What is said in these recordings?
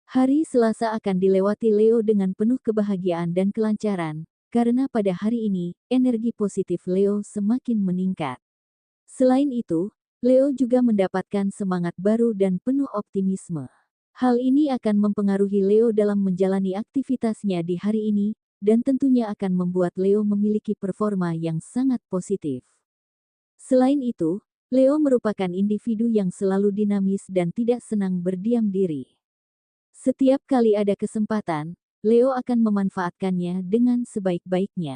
Hari Selasa akan dilewati Leo dengan penuh kebahagiaan dan kelancaran, karena pada hari ini, energi positif Leo semakin meningkat. Selain itu, Leo juga mendapatkan semangat baru dan penuh optimisme. Hal ini akan mempengaruhi Leo dalam menjalani aktivitasnya di hari ini, dan tentunya akan membuat Leo memiliki performa yang sangat positif. Selain itu, Leo merupakan individu yang selalu dinamis dan tidak senang berdiam diri. Setiap kali ada kesempatan, Leo akan memanfaatkannya dengan sebaik-baiknya.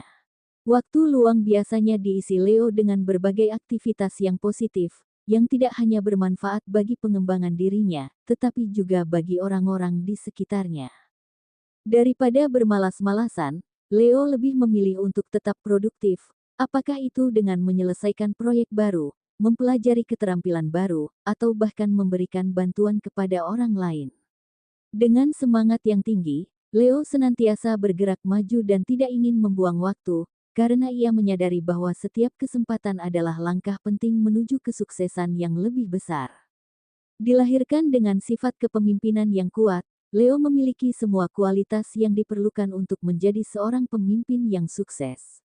Waktu luang biasanya diisi Leo dengan berbagai aktivitas yang positif, yang tidak hanya bermanfaat bagi pengembangan dirinya, tetapi juga bagi orang-orang di sekitarnya. Daripada bermalas-malasan, Leo lebih memilih untuk tetap produktif, apakah itu dengan menyelesaikan proyek baru, mempelajari keterampilan baru, atau bahkan memberikan bantuan kepada orang lain. Dengan semangat yang tinggi, Leo senantiasa bergerak maju dan tidak ingin membuang waktu, karena ia menyadari bahwa setiap kesempatan adalah langkah penting menuju kesuksesan yang lebih besar. Dilahirkan dengan sifat kepemimpinan yang kuat, Leo memiliki semua kualitas yang diperlukan untuk menjadi seorang pemimpin yang sukses.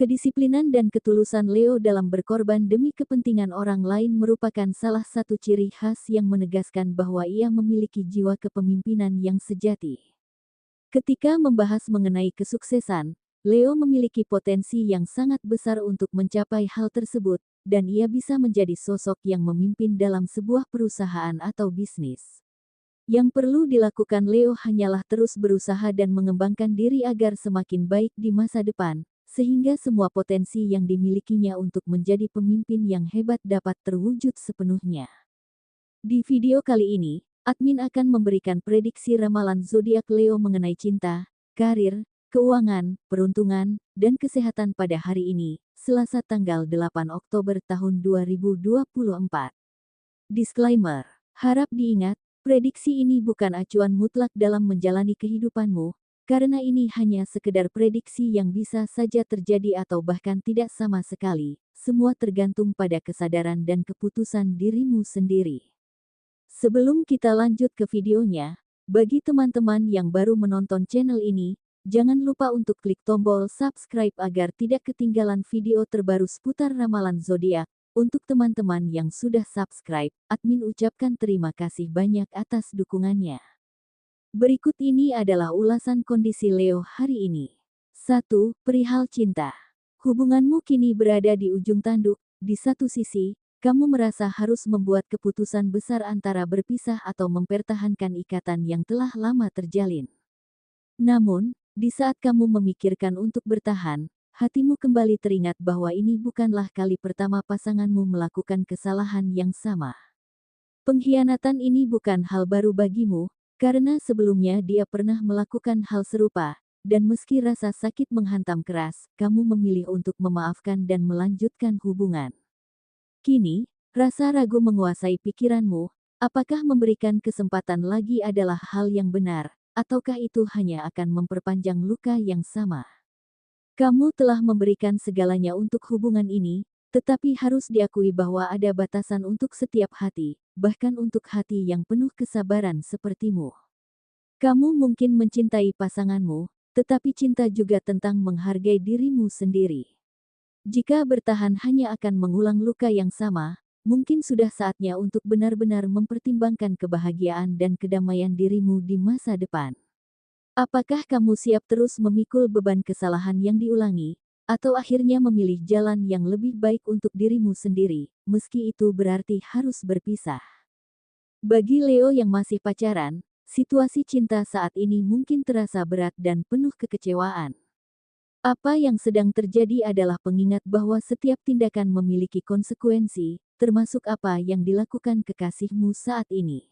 Kedisiplinan dan ketulusan Leo dalam berkorban demi kepentingan orang lain merupakan salah satu ciri khas yang menegaskan bahwa ia memiliki jiwa kepemimpinan yang sejati. Ketika membahas mengenai kesuksesan, Leo memiliki potensi yang sangat besar untuk mencapai hal tersebut, dan ia bisa menjadi sosok yang memimpin dalam sebuah perusahaan atau bisnis. Yang perlu dilakukan Leo hanyalah terus berusaha dan mengembangkan diri agar semakin baik di masa depan, sehingga semua potensi yang dimilikinya untuk menjadi pemimpin yang hebat dapat terwujud sepenuhnya. Di video kali ini, admin akan memberikan prediksi ramalan zodiak Leo mengenai cinta, karir, keuangan, peruntungan, dan kesehatan pada hari ini, Selasa tanggal 8 Oktober tahun 2024. Disclaimer: harap diingat, prediksi ini bukan acuan mutlak dalam menjalani kehidupanmu, karena ini hanya sekedar prediksi yang bisa saja terjadi atau bahkan tidak sama sekali. Semua tergantung pada kesadaran dan keputusan dirimu sendiri. Sebelum kita lanjut ke videonya, bagi teman-teman yang baru menonton channel ini, jangan lupa untuk klik tombol subscribe agar tidak ketinggalan video terbaru seputar ramalan zodiak. Untuk teman-teman yang sudah subscribe, admin ucapkan terima kasih banyak atas dukungannya. Berikut ini adalah ulasan kondisi Leo hari ini. 1. Perihal cinta. Hubunganmu kini berada di ujung tanduk. Di satu sisi, kamu merasa harus membuat keputusan besar antara berpisah atau mempertahankan ikatan yang telah lama terjalin. Namun, di saat kamu memikirkan untuk bertahan, hatimu kembali teringat bahwa ini bukanlah kali pertama pasanganmu melakukan kesalahan yang sama. Pengkhianatan ini bukan hal baru bagimu, karena sebelumnya dia pernah melakukan hal serupa, dan meski rasa sakit menghantam keras, kamu memilih untuk memaafkan dan melanjutkan hubungan. Kini, rasa ragu menguasai pikiranmu, apakah memberikan kesempatan lagi adalah hal yang benar, ataukah itu hanya akan memperpanjang luka yang sama. Kamu telah memberikan segalanya untuk hubungan ini, tetapi harus diakui bahwa ada batasan untuk setiap hati, bahkan untuk hati yang penuh kesabaran sepertimu. Kamu mungkin mencintai pasanganmu, tetapi cinta juga tentang menghargai dirimu sendiri. Jika bertahan hanya akan mengulang luka yang sama, mungkin sudah saatnya untuk benar-benar mempertimbangkan kebahagiaan dan kedamaian dirimu di masa depan. Apakah kamu siap terus memikul beban kesalahan yang diulangi, atau akhirnya memilih jalan yang lebih baik untuk dirimu sendiri, meski itu berarti harus berpisah? Bagi Leo yang masih pacaran, situasi cinta saat ini mungkin terasa berat dan penuh kekecewaan. Apa yang sedang terjadi adalah pengingat bahwa setiap tindakan memiliki konsekuensi, termasuk apa yang dilakukan kekasihmu saat ini.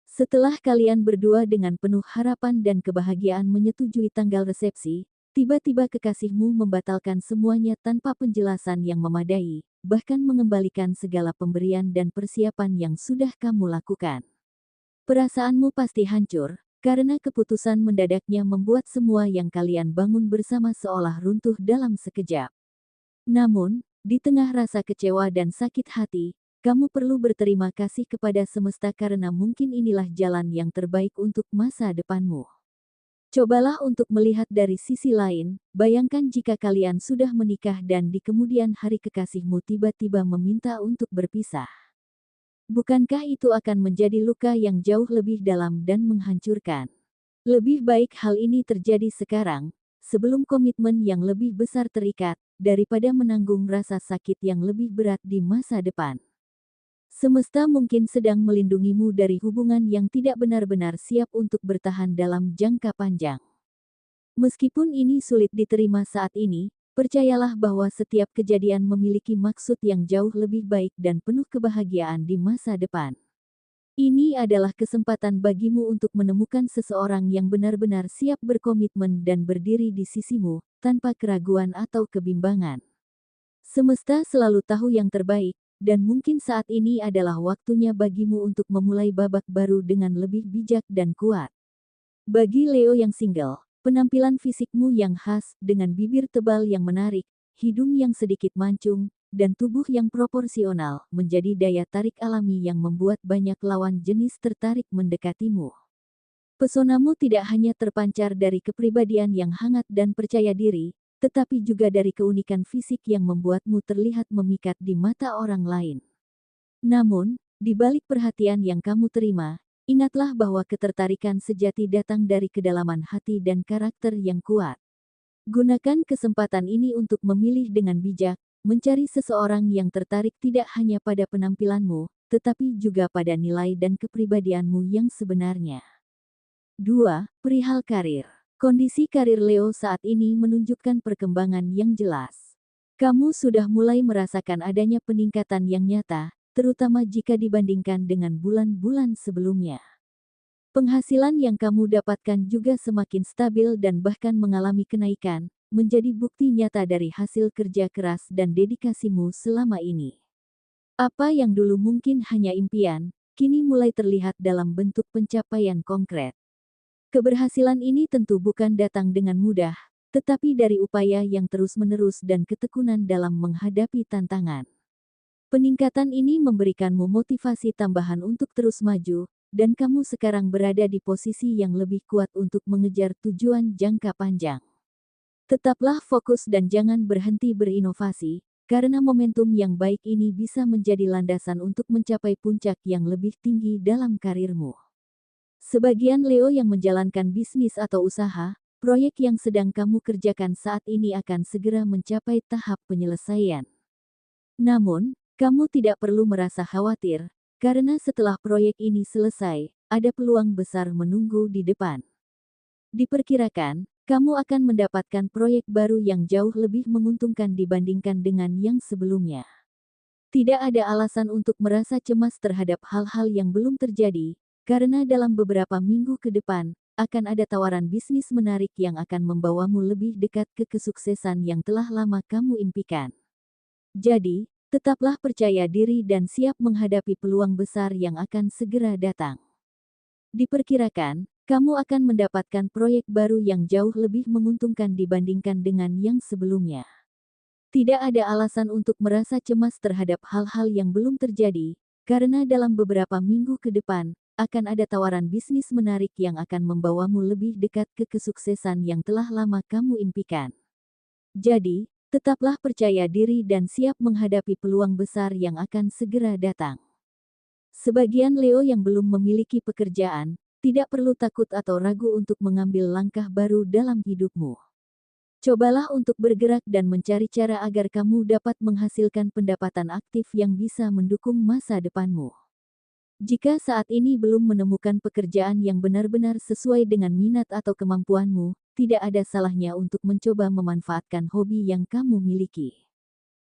Setelah kalian berdua dengan penuh harapan dan kebahagiaan menyetujui tanggal resepsi, tiba-tiba kekasihmu membatalkan semuanya tanpa penjelasan yang memadai, bahkan mengembalikan segala pemberian dan persiapan yang sudah kamu lakukan. Perasaanmu pasti hancur, karena keputusan mendadaknya membuat semua yang kalian bangun bersama seolah runtuh dalam sekejap. Namun, di tengah rasa kecewa dan sakit hati, kamu perlu berterima kasih kepada semesta karena mungkin inilah jalan yang terbaik untuk masa depanmu. Cobalah untuk melihat dari sisi lain, bayangkan jika kalian sudah menikah dan di kemudian hari kekasihmu tiba-tiba meminta untuk berpisah. Bukankah itu akan menjadi luka yang jauh lebih dalam dan menghancurkan? Lebih baik hal ini terjadi sekarang, sebelum komitmen yang lebih besar terikat, daripada menanggung rasa sakit yang lebih berat di masa depan. Semesta mungkin sedang melindungimu dari hubungan yang tidak benar-benar siap untuk bertahan dalam jangka panjang. Meskipun ini sulit diterima saat ini, percayalah bahwa setiap kejadian memiliki maksud yang jauh lebih baik dan penuh kebahagiaan di masa depan. Ini adalah kesempatan bagimu untuk menemukan seseorang yang benar-benar siap berkomitmen dan berdiri di sisimu, tanpa keraguan atau kebimbangan. Semesta selalu tahu yang terbaik, dan mungkin saat ini adalah waktunya bagimu untuk memulai babak baru dengan lebih bijak dan kuat. Bagi Leo yang single, penampilan fisikmu yang khas, dengan bibir tebal yang menarik, hidung yang sedikit mancung, dan tubuh yang proporsional, menjadi daya tarik alami yang membuat banyak lawan jenis tertarik mendekatimu. Pesonamu tidak hanya terpancar dari kepribadian yang hangat dan percaya diri, tetapi juga dari keunikan fisik yang membuatmu terlihat memikat di mata orang lain. Namun, di balik perhatian yang kamu terima, ingatlah bahwa ketertarikan sejati datang dari kedalaman hati dan karakter yang kuat. Gunakan kesempatan ini untuk memilih dengan bijak, mencari seseorang yang tertarik tidak hanya pada penampilanmu, tetapi juga pada nilai dan kepribadianmu yang sebenarnya. 2. Perihal karir. Kondisi karir Leo saat ini menunjukkan perkembangan yang jelas. Kamu sudah mulai merasakan adanya peningkatan yang nyata, terutama jika dibandingkan dengan bulan-bulan sebelumnya. Penghasilan yang kamu dapatkan juga semakin stabil dan bahkan mengalami kenaikan, menjadi bukti nyata dari hasil kerja keras dan dedikasimu selama ini. Apa yang dulu mungkin hanya impian, kini mulai terlihat dalam bentuk pencapaian konkret. Keberhasilan ini tentu bukan datang dengan mudah, tetapi dari upaya yang terus-menerus dan ketekunan dalam menghadapi tantangan. Peningkatan ini memberikanmu motivasi tambahan untuk terus maju, dan kamu sekarang berada di posisi yang lebih kuat untuk mengejar tujuan jangka panjang. Tetaplah fokus dan jangan berhenti berinovasi, karena momentum yang baik ini bisa menjadi landasan untuk mencapai puncak yang lebih tinggi dalam karirmu. Sebagian Leo yang menjalankan bisnis atau usaha, proyek yang sedang kamu kerjakan saat ini akan segera mencapai tahap penyelesaian. Namun, kamu tidak perlu merasa khawatir, karena setelah proyek ini selesai, ada peluang besar menunggu di depan. Diperkirakan, kamu akan mendapatkan proyek baru yang jauh lebih menguntungkan dibandingkan dengan yang sebelumnya. Tidak ada alasan untuk merasa cemas terhadap hal-hal yang belum terjadi, karena dalam beberapa minggu ke depan, akan ada tawaran bisnis menarik yang akan membawamu lebih dekat ke kesuksesan yang telah lama kamu impikan. Jadi, tetaplah percaya diri dan siap menghadapi peluang besar yang akan segera datang. Diperkirakan, kamu akan mendapatkan proyek baru yang jauh lebih menguntungkan dibandingkan dengan yang sebelumnya. Tidak ada alasan untuk merasa cemas terhadap hal-hal yang belum terjadi, karena dalam beberapa minggu ke depan, akan ada tawaran bisnis menarik yang akan membawamu lebih dekat ke kesuksesan yang telah lama kamu impikan. Jadi, tetaplah percaya diri dan siap menghadapi peluang besar yang akan segera datang. Sebagian Leo yang belum memiliki pekerjaan, tidak perlu takut atau ragu untuk mengambil langkah baru dalam hidupmu. Cobalah untuk bergerak dan mencari cara agar kamu dapat menghasilkan pendapatan aktif yang bisa mendukung masa depanmu. Jika saat ini belum menemukan pekerjaan yang benar-benar sesuai dengan minat atau kemampuanmu, tidak ada salahnya untuk mencoba memanfaatkan hobi yang kamu miliki.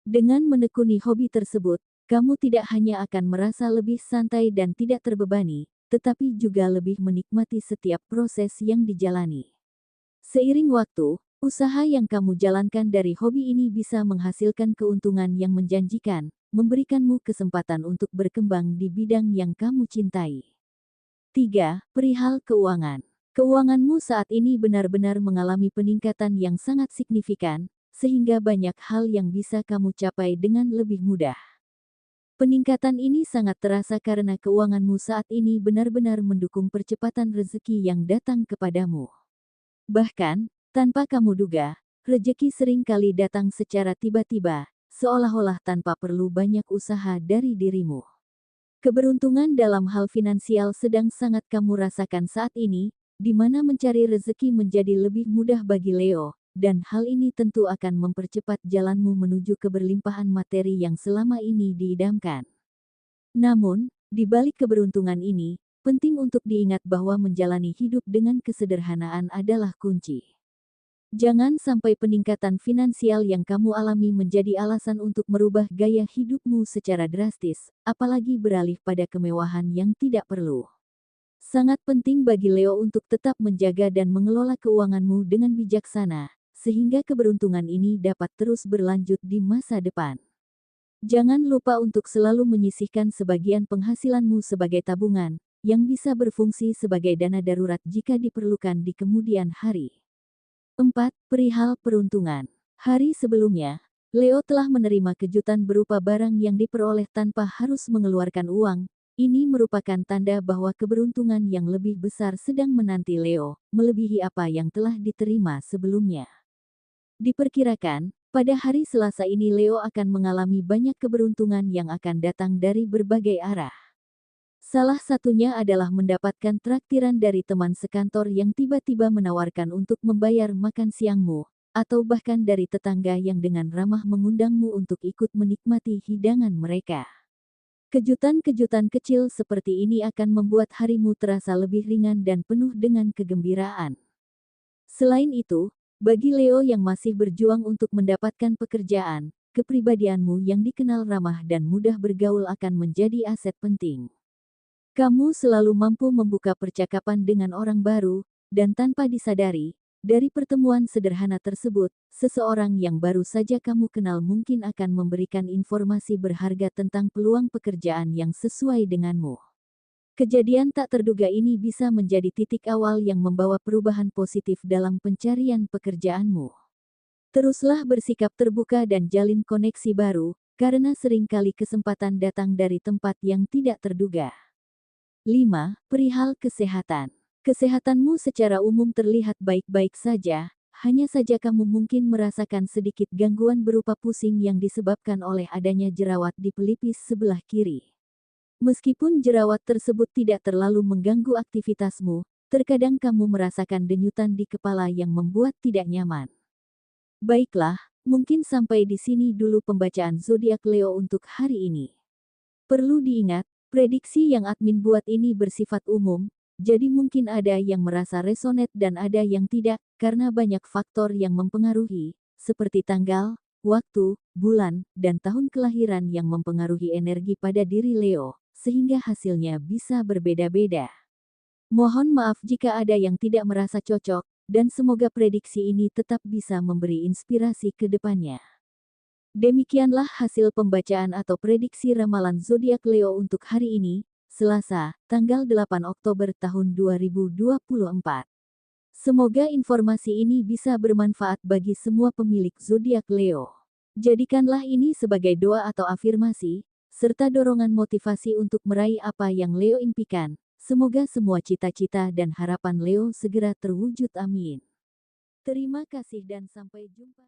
Dengan menekuni hobi tersebut, kamu tidak hanya akan merasa lebih santai dan tidak terbebani, tetapi juga lebih menikmati setiap proses yang dijalani. Seiring waktu, usaha yang kamu jalankan dari hobi ini bisa menghasilkan keuntungan yang menjanjikan, memberikanmu kesempatan untuk berkembang di bidang yang kamu cintai. 3. Perihal keuangan. Keuanganmu saat ini benar-benar mengalami peningkatan yang sangat signifikan, sehingga banyak hal yang bisa kamu capai dengan lebih mudah. Peningkatan ini sangat terasa karena keuanganmu saat ini benar-benar mendukung percepatan rezeki yang datang kepadamu. Bahkan, tanpa kamu duga, rezeki sering kali datang secara tiba-tiba, seolah-olah tanpa perlu banyak usaha dari dirimu. Keberuntungan dalam hal finansial sedang sangat kamu rasakan saat ini, di mana mencari rezeki menjadi lebih mudah bagi Leo, dan hal ini tentu akan mempercepat jalanmu menuju keberlimpahan materi yang selama ini diidamkan. Namun, di balik keberuntungan ini, penting untuk diingat bahwa menjalani hidup dengan kesederhanaan adalah kunci. Jangan sampai peningkatan finansial yang kamu alami menjadi alasan untuk merubah gaya hidupmu secara drastis, apalagi beralih pada kemewahan yang tidak perlu. Sangat penting bagi Leo untuk tetap menjaga dan mengelola keuanganmu dengan bijaksana, sehingga keberuntungan ini dapat terus berlanjut di masa depan. Jangan lupa untuk selalu menyisihkan sebagian penghasilanmu sebagai tabungan, yang bisa berfungsi sebagai dana darurat jika diperlukan di kemudian hari. 4. Perihal peruntungan. Hari sebelumnya, Leo telah menerima kejutan berupa barang yang diperoleh tanpa harus mengeluarkan uang. Ini merupakan tanda bahwa keberuntungan yang lebih besar sedang menanti Leo, melebihi apa yang telah diterima sebelumnya. Diperkirakan, pada hari Selasa ini Leo akan mengalami banyak keberuntungan yang akan datang dari berbagai arah. Salah satunya adalah mendapatkan traktiran dari teman sekantor yang tiba-tiba menawarkan untuk membayar makan siangmu, atau bahkan dari tetangga yang dengan ramah mengundangmu untuk ikut menikmati hidangan mereka. Kejutan-kejutan kecil seperti ini akan membuat harimu terasa lebih ringan dan penuh dengan kegembiraan. Selain itu, bagi Leo yang masih berjuang untuk mendapatkan pekerjaan, kepribadianmu yang dikenal ramah dan mudah bergaul akan menjadi aset penting. Kamu selalu mampu membuka percakapan dengan orang baru, dan tanpa disadari, dari pertemuan sederhana tersebut, seseorang yang baru saja kamu kenal mungkin akan memberikan informasi berharga tentang peluang pekerjaan yang sesuai denganmu. Kejadian tak terduga ini bisa menjadi titik awal yang membawa perubahan positif dalam pencarian pekerjaanmu. Teruslah bersikap terbuka dan jalin koneksi baru, karena seringkali kesempatan datang dari tempat yang tidak terduga. 5. Perihal kesehatan. Kesehatanmu secara umum terlihat baik-baik saja, hanya saja kamu mungkin merasakan sedikit gangguan berupa pusing yang disebabkan oleh adanya jerawat di pelipis sebelah kiri. Meskipun jerawat tersebut tidak terlalu mengganggu aktivitasmu, terkadang kamu merasakan denyutan di kepala yang membuat tidak nyaman. Baiklah, mungkin sampai di sini dulu pembacaan zodiak Leo untuk hari ini. Perlu diingat, prediksi yang admin buat ini bersifat umum, jadi mungkin ada yang merasa resonate dan ada yang tidak, karena banyak faktor yang mempengaruhi, seperti tanggal, waktu, bulan, dan tahun kelahiran yang mempengaruhi energi pada diri Leo, sehingga hasilnya bisa berbeda-beda. Mohon maaf jika ada yang tidak merasa cocok, dan semoga prediksi ini tetap bisa memberi inspirasi ke depannya. Demikianlah hasil pembacaan atau prediksi ramalan zodiak Leo untuk hari ini, Selasa, tanggal 8 Oktober tahun 2024. Semoga informasi ini bisa bermanfaat bagi semua pemilik zodiak Leo. Jadikanlah ini sebagai doa atau afirmasi, serta dorongan motivasi untuk meraih apa yang Leo impikan. Semoga semua cita-cita dan harapan Leo segera terwujud, amin. Terima kasih dan sampai jumpa.